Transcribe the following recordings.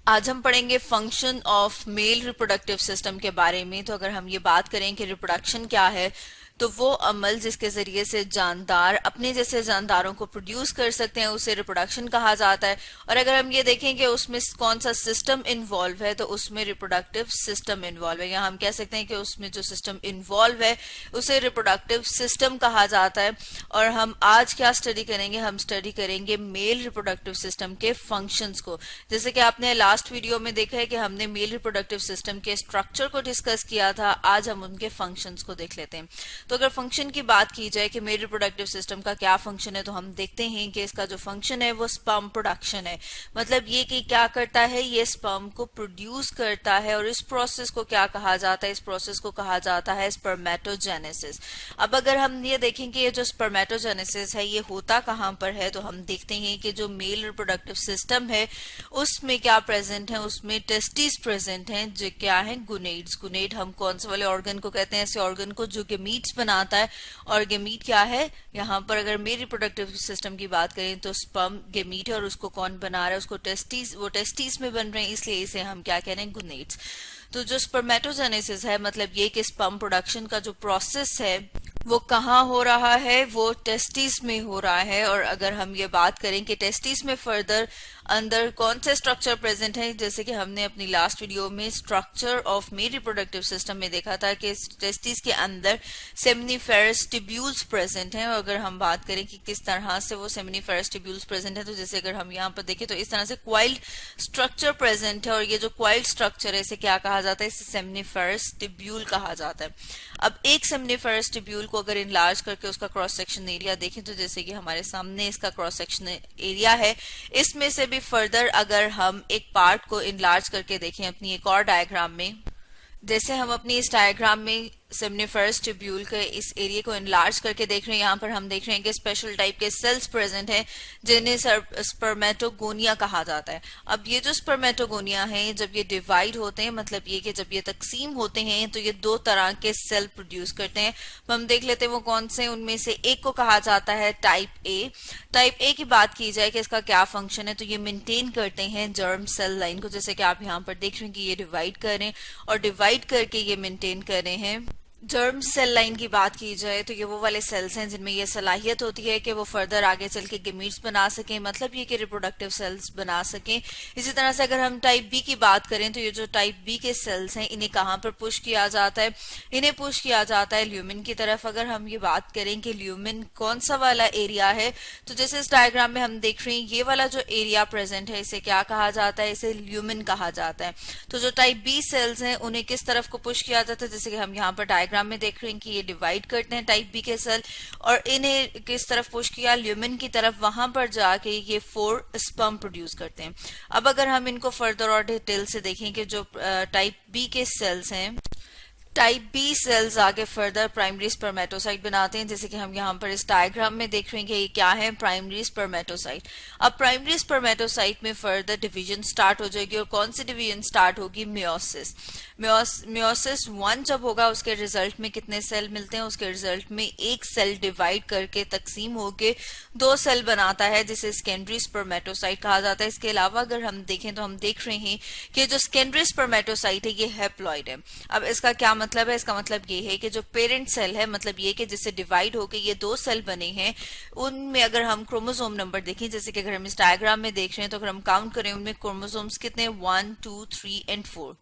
आज हम पढ़ेंगे function of male reproductive system के बारे में। तो अगर हम ये बात करें कि रिप्रोडक्शन क्या है, तो वो अमल जिसके जरिए से जानदार अपने जैसे जानदारों को प्रोड्यूस कर सकते हैं उसे रिप्रोडक्शन कहा जाता है। और अगर हम ये देखें कि उसमें कौन सा सिस्टम इन्वॉल्व है, तो उसमें रिप्रोडक्टिव सिस्टम इन्वॉल्व है, या हम कह सकते हैं कि उसमें जो सिस्टम इन्वॉल्व है उसे रिप्रोडक्टिव सिस्टम कहा जाता है। और हम आज क्या स्टडी करेंगे, हम स्टडी करेंगे मेल रिप्रोडक्टिव सिस्टम के फंक्शंस को। जैसे कि आपने लास्ट वीडियो में देखा है कि हमने मेल रिप्रोडक्टिव सिस्टम के स्ट्रक्चर को डिस्कस किया था, आज हम उनके फंक्शंस को देख लेते हैं। तो अगर फंक्शन की बात की जाए कि मेल रिप्रोडक्टिव सिस्टम का क्या फंक्शन है, तो हम देखते हैं कि इसका जो फंक्शन है वो स्पर्म प्रोडक्शन है। मतलब ये कि क्या करता है, ये स्पर्म को प्रोड्यूस करता है। और इस प्रोसेस को क्या कहा जाता है, इस प्रोसेस को कहा जाता है स्पर्मेटोजेनेसिस। अब अगर हम ये देखें कि ये जो स्पर्मेटोजेनेसिस है ये होता कहाँ पर है, तो हम देखते हैं कि जो मेल रिप्रोडक्टिव सिस्टम है उसमें क्या प्रेजेंट है, उसमें टेस्टिस प्रेजेंट हैं जो क्या है, गुनेड्स। गुनेड हम कौन से वाले ऑर्गन को कहते हैं, ऐसे ऑर्गन को जो गेमीट्स बनाता है। और गेमीट क्या है, यहाँ पर अगर मेल रिप्रोडक्टिव सिस्टम की बात करें तो स्पर्म गेमीट है, और उसको कौन बना रहा है, उसको टेस्टिस, वो टेस्टिस में बन रहे हैं, इसलिए इसे हम क्या कह रहे हैं, गुनेड्स। तो जो स्पर्मेटोजेनेसिस है मतलब ये कि स्पर्म प्रोडक्शन का जो प्रोसेस है वो कहाँ हो रहा है, वो टेस्टिस में हो रहा है। और अगर हम ये बात करें कि टेस्टिस में फर्दर अंदर कौन से स्ट्रक्चर प्रेजेंट है, जैसे कि हमने अपनी लास्ट वीडियो में structure of male reproductive system में देखा था कि टेस्टिस के अंदर सेमिनिफेरस ट्यूब्यूल्स प्रेजेंट हैं। और अगर हम बात करें कि किस तरह से वो सेमिनिफेरस ट्यूब्यूल्स प्रेजेंट है, तो जैसे अगर हम यहाँ पर देखें तो इस तरह से क्वाइल्ड स्ट्रक्चर प्रेजेंट है। और ये जो क्वाइल्ड स्ट्रक्चर है इसे क्या कहा जाता है, इसे सेमिनिफेरस ट्यूब्यूल कहा जाता है। अब एक सेमिनिफेरस ट्यूब्यूल को अगर इनलार्ज करके उसका क्रॉस सेक्शन एरिया देखें, तो जैसे कि हमारे सामने इसका क्रॉस सेक्शन एरिया है, इसमें से भी फर्दर अगर हम एक पार्ट को इनलार्ज करके देखें अपनी एक और डायग्राम में, जैसे हम अपनी इस डायग्राम में सेमिनिफेरस ट्यूब्यूल के इस एरिया को इनलार्ज करके देख रहे हैं, यहाँ पर हम देख रहे हैं कि स्पेशल टाइप के सेल्स प्रेजेंट हैं जिन्हें स्पर्मेटोगोनिया कहा जाता है। अब ये जो स्पर्मेटोगोनिया है जब ये डिवाइड होते हैं, मतलब ये कि जब ये तकसीम होते हैं तो ये दो तरह के सेल प्रोड्यूस करते हैं। तो हम देख लेते हैं वो कौन से, उनमें से एक को कहा जाता है टाइप ए। टाइप ए की बात की जाए कि इसका क्या फंक्शन है, तो ये मेंटेन करते हैं जर्म सेल लाइन को, जैसे कि आप यहाँ पर देख रहे हैं कि ये डिवाइड कर रहे हैं और डिवाइड करके ये मेंटेन कर रहे हैं। जर्म सेल लाइन की बात की जाए तो ये वो वाले सेल्स हैं जिनमें ये सलाहियत होती है कि वो फर्दर आगे चल के गेमीट्स बना सकें, मतलब ये कि रिप्रोडक्टिव सेल्स बना सकें। इसी तरह से अगर हम टाइप बी की बात करें तो ये जो टाइप बी के सेल्स हैं इन्हें कहाँ पर पुश किया जाता है, इन्हें पुश किया जाता है ल्यूमिन की तरफ। अगर हम ये बात करें कि ल्यूमिन कौन सा वाला एरिया है, तो जैसे इस डायग्राम में हम देख रहे हैं ये वाला जो एरिया प्रेजेंट है इसे क्या कहा जाता है, इसे ल्यूमिन कहा जाता है। तो जो टाइप बी सेल्स हैं उन्हें किस तरफ को पुश किया जाता है, जैसे कि हम यहाँ पर डायग्राम में देख रहे हैं कि ये डिवाइड करते हैं टाइप बी के सेल, और इन्हें किस तरफ पुश किया, ल्यूमिन की तरफ, वहां पर जाके ये 4 स्पर्म प्रोड्यूस करते हैं। अब अगर हम इनको फर्दर और डिटेल से देखें कि जो टाइप बी के सेल्स हैं, टाइप बी सेल्स आगे फर्दर प्राइमरी स्पर्मेटोसाइट बनाते हैं, जैसे कि हम यहाँ पर इस डायग्राम में देख रहे हैं कि ये क्या है, प्राइमरी स्पर्मेटोसाइट। अब प्राइमरी स्पर्मेटोसाइट में फर्दर डिवीजन स्टार्ट हो जाएगी, और कौन सी डिवीजन स्टार्ट होगी, मियोसिस। मियोसिस 1 जब होगा उसके रिजल्ट में कितने सेल मिलते हैं, उसके रिजल्ट में एक सेल डिवाइड करके तकसीम होके 2 सेल बनाता है जिसे सेकेंडरी स्पर्मेटोसाइट कहा जाता है। इसके अलावा अगर हम देखें तो हम देख रहे हैं कि जो सेकेंडरी स्पर्मेटोसाइट है ये हैप्लॉइड है। अब इसका क्या मतलब है, इसका मतलब ये है कि जो पेरेंट सेल है, मतलब ये कि जिससे डिवाइड होके ये 2 सेल बने हैं, उनमें अगर हम क्रोमोसोम नंबर देखें, जैसे कि अगर हम इस डायग्राम में देख रहे हैं तो अगर हम काउंट करें उनमें क्रोमोसोम्स कितने, 1 2 3 एंड 4।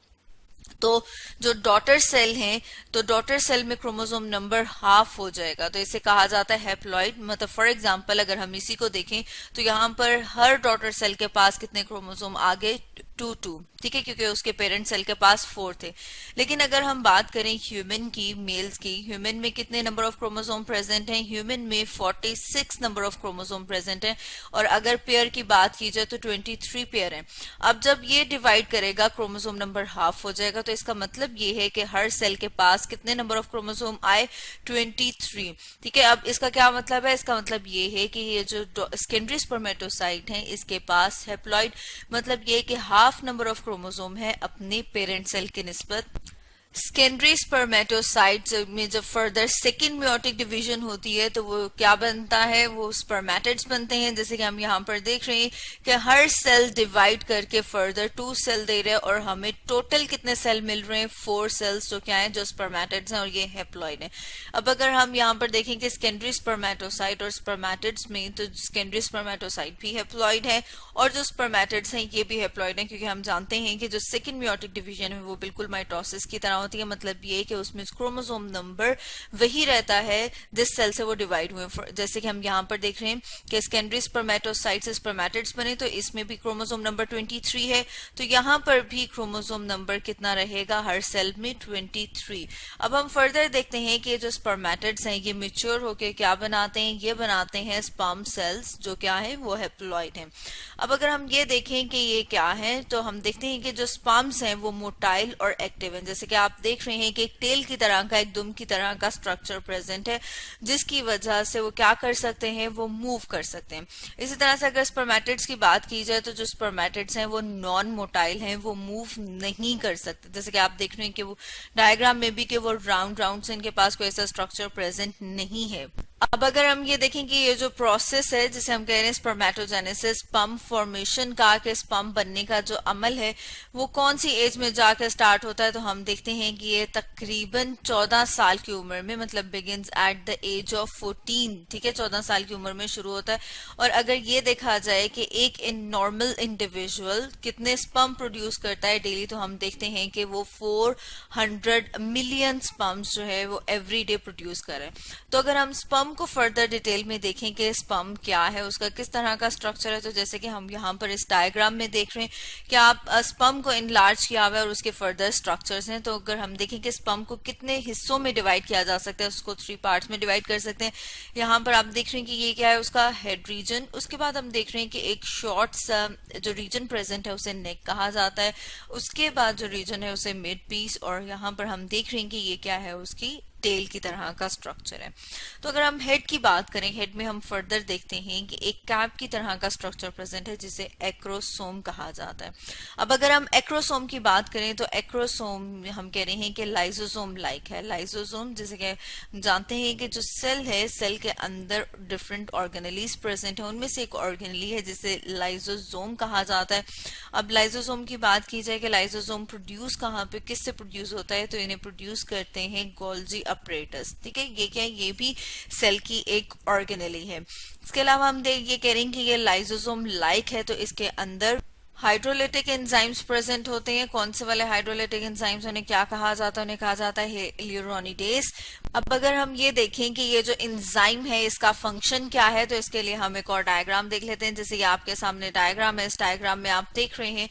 तो जो डॉटर सेल है, तो डॉटर सेल में क्रोमोसोम नंबर हाफ हो जाएगा, तो इसे कहा जाता है हैप्लॉइड। मतलब फॉर एग्जांपल अगर हम इसी को देखें तो यहाँ पर हर डॉटर सेल के पास कितने क्रोमोसोम आ गए, 2 2, ठीक है, क्योंकि उसके पेरेंट सेल के पास 4 थे। लेकिन अगर हम बात करें ह्यूमन की, मेल्स की, ह्यूमन में कितने नंबर ऑफ क्रोमोसोम प्रेजेंट हैं, ह्यूमन में 46 नंबर ऑफ क्रोमोसोम प्रेजेंट हैं। और अगर पेयर की बात की जाए तो 23 पेयर हैं। अब जब ये डिवाइड करेगा क्रोमोसोम नंबर हाफ हो जाएगा, तो इसका मतलब ये है कि हर सेल के पास कितने नंबर ऑफ क्रोमोसोम आए, 23, ठीक है। अब इसका क्या मतलब है, इसका मतलब ये है कि ये जो सेकेंडरी स्पर्मेटोसाइट है इसके पास हैप्लॉइड, मतलब ये कि हाफ नंबर ऑफ क्रोमोसोम है अपने पेरेंट सेल के निस्बत सेकेंडरी स्पर्मेटोसाइट्स में जब फर्दर सेकेंड मेयोटिक डिवीजन होती है तो वो क्या बनता है, वो स्पर्मेटिड्स बनते हैं। जैसे कि हम यहाँ पर देख रहे हैं कि हर सेल डिवाइड करके फर्दर 2 सेल दे रहे हैं और हमें टोटल कितने सेल मिल रहे हैं, 4 सेल्स जो क्या है, जो स्पर्मेटिड्स हैं और ये हेप्लॉइड है। अब अगर हम यहाँ पर देखें कि सेकेंडरी स्पर्मेटोसाइट और स्पर्मेटिड्स में, तो सेकेंडरी स्पर्मेटोसाइट भी हेप्लॉइड है और जो स्पर्मेटिड्स हैं ये भी हेप्लॉइड है, क्योंकि हम जानते हैं कि जो सेकेंड मेयोटिक डिवीजन है वो बिल्कुल माइटोसिस की तरह होती है। मतलब ये कि उसमें क्रोमोसोम नंबर वही रहता है जिस सेल से वो डिवाइड हुए। जैसे कि हम यहाँ पर देख रहे हैं कि सेकेंडरी स्पर्मेटोसाइट से स्पर्मेटिड्स बने तो इसमें भी क्रोमोसोम नंबर 23 है, तो यहाँ पर भी क्रोमोसोम नंबर कितना रहेगा हर सेल में, 23। अब हम फर्दर देखते हैं कि जो स्पर्मेटिड्स हैं ये मेच्योर होकर क्या बनाते हैं, ये बनाते हैं स्पर्म सेल्स जो क्या है वो हेप्लॉइड हैं। अब अगर हम ये देखें कि ये क्या है, तो हम देखते हैं कि जो स्पर्म्स हैं वो मोटाइल और एक्टिव हैं। जैसे कि आप देख रहे हैं कि एक टेल की तरह का, एक दुम की तरह का स्ट्रक्चर प्रेजेंट है जिसकी वजह से वो क्या कर सकते हैं, वो मूव कर सकते हैं। इसी तरह से अगर स्पर्मेटिड्स की बात की जाए तो जो स्पर्मेटिड्स हैं वो नॉन मोटाइल हैं, वो मूव नहीं कर सकते। जैसे कि आप देख रहे हैं कि वो डायग्राम में भी कि वो राउंड राउंड से इनके पास कोई ऐसा स्ट्रक्चर प्रेजेंट नहीं है। अब अगर हम ये देखें कि ये जो प्रोसेस है जिसे हम कह रहे हैं स्पर्मेटोजेनेसिस, स्पर्म फॉर्मेशन का, के स्पर्म बनने का जो अमल है वो कौन सी एज में जाकर स्टार्ट होता है, तो हम देखते हैं कि ये तकरीबन 14 साल की उम्र में, मतलब begins at the age of 14, ठीक है, 14 साल की उम्र में शुरू होता है। और अगर ये देखा जाए कि एक नॉर्मल इंडिविजुअल कितने स्पर्म प्रोड्यूस करता है डेली, तो हम देखते हैं कि वो 400 मिलियन स्पर्म्स जो है वो एवरी डे प्रोड्यूस कर रहे हैं। तो अगर हम स्पर्म को फर्दर डिटेल में देखें कि स्पर्म क्या है, उसका किस तरह का स्ट्रक्चर है, तो जैसे कि हम यहाँ पर इस डायग्राम में देख रहे हैं कि आप स्पर्म को इनलार्ज किया हुआ है और उसके फर्दर स्ट्रक्चर्स हैं। तो अगर हम देखें कि स्पर्म को कितने हिस्सों में डिवाइड किया जा सकता है, उसको 3 पार्ट्स में डिवाइड कर सकते हैं। यहाँ पर आप देख रहे हैं कि ये क्या है, उसका हेड रीजन। उसके बाद हम देख रहे हैं कि एक शॉर्ट सा जो रीजन प्रेजेंट है उसे नेक कहा जाता है। उसके बाद जो रीजन है उसे मिड पीस, और यहाँ पर हम देख रहे हैं कि ये क्या है, उसकी टेल की तरह का स्ट्रक्चर है। तो अगर हम हेड की बात करें, हेड में हम फर्दर देखते हैं कि एक कैप की तरह का स्ट्रक्चर प्रेजेंट है जिसे एक्रोसोम कहा जाता है। अब अगर हम एक्रोसोम की बात करें तो एक्रोसोम हम कह रहे हैं कि लाइसोसोम लाइक है। लाइसोसोम जैसे कि जानते हैं कि जो सेल है, सेल के अंदर डिफरेंट ऑर्गेनेलीज प्रेजेंट है, उनमें से एक ऑर्गेनेली है जिसे लाइसोसोम कहा जाता है। अब लाइसोसोम की बात की जाए कि लाइसोसोम प्रोड्यूस कहाँ पे, किससे प्रोड्यूस होता है, तो इन्हें प्रोड्यूस करते हैं गोल्जी अपरेटस, ठीक है। ये क्या है, ये भी सेल की एक ऑर्गेनेली है। इसके अलावा हम ये कह रहे हैं कि ये लाइसोसोम लाइक है, तो इसके अंदर हाइड्रोलिटिक एंजाइम्स प्रेजेंट होते हैं। कौन से वाले हाइड्रोलिटिक एंजाइम्स, उन्हें क्या कहा जाता है, उन्हें कहा जाता है ह्यालुरोनिडेज। अब अगर हम ये देखें कि ये जो एंजाइम है इसका फंक्शन क्या है, तो इसके लिए हम एक और डायग्राम देख लेते हैं। जैसे कि आपके सामने डायग्राम है, इस डायग्राम में आप देख रहे हैं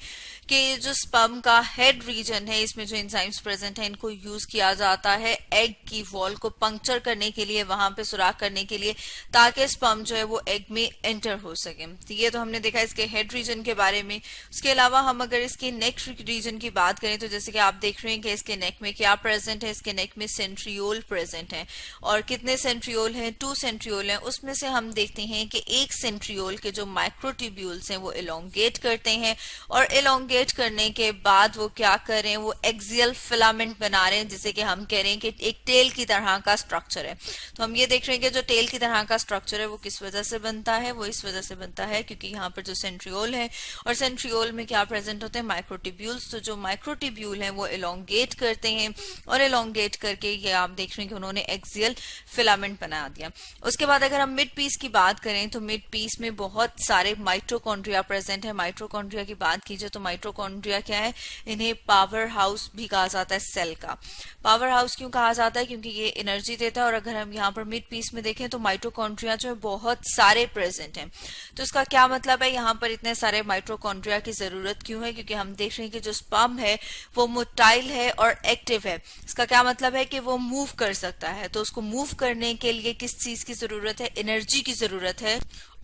कि ये जो स्पर्म का हेड रीजन है, इसमें जो एंजाइम्स प्रेजेंट है इनको यूज किया जाता है एग की वॉल को पंक्चर करने के लिए, वहां पे सुराख करने के लिए, ताकि स्पर्म जो है वो एग में एंटर हो सके। तो ये तो हमने देखा इसके हेड रीजन के बारे में। उसके अलावा हम अगर इसके नेक रीजन की बात करें तो जैसे कि आप देख रहे हैं कि इसके नेक में क्या प्रेजेंट है, इसके नेक में सेंट्रियोल प्रेजेंट है। और कितने सेंट्रियोल हैं, 2 सेंट्रियोल हैं। उसमें से हम देखते हैं कि एक सेंट्रियोल के जो माइक्रोट्यूब्यूल्स हैं वो एलोंगेट करते हैं, और एलोंगेट करने के बाद वो क्या कर रहे हैं, वो एक्सियल फिलामेंट बना रहे हैं, जिसे कि हम कह रहे हैं कि एक टेल की तरह का स्ट्रक्चर है। तो हम ये देख रहे हैं कि जो टेल की तरह का स्ट्रक्चर है वो किस वजह से बनता है, वो इस वजह से बनता है क्योंकि यहाँ पर जो सेंट्रियोल है, और सेंट्रियोल में क्या प्रेजेंट होते हैं, माइक्रोट्यूब्यूल्स। तो जो माइक्रोट्यूब्यूल हैं वो एलोंगेट करते हैं, और एलोंगेट करके ये आप देख रहे हैं कि उन्होंने एक्सियल फिलामेंट बना दिया। उसके बाद अगर हम मिड पीस की बात करें तो मिड पीस में बहुत सारे माइटोकॉन्ड्रिया प्रेजेंट है। माइटोकॉन्ड्रिया की बात की जाए तो माइटोकॉन्ड्रिया क्या है, इन्हें पावर हाउस भी कहा जाता है सेल का। पावर हाउस क्यों कहा जाता है, क्योंकि ये एनर्जी देता है। और अगर हम यहाँ पर मिड पीस में देखें तो माइटोकॉन्ड्रिया जो है बहुत सारे प्रेजेंट हैं। तो इसका क्या मतलब है, यहाँ पर इतने सारे माइटोकॉन्ड्रिया की जरूरत क्यों है, क्योंकि हम देख रहे हैं कि जो स्पर्म है वो मोटाइल है और एक्टिव है। इसका क्या मतलब है कि वो मूव कर सकता है। तो उसको मूव करने के लिए किस चीज की जरूरत है, एनर्जी की जरूरत है।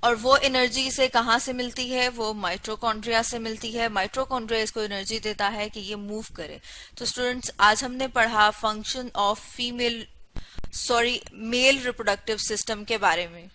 और वो एनर्जी से कहाँ से मिलती है, वो माइटोकॉन्ड्रिया से मिलती है। माइटोकॉन्ड्रिया इसको एनर्जी देता है कि ये मूव करे। तो स्टूडेंट्स, आज हमने पढ़ा function of male reproductive system के बारे में।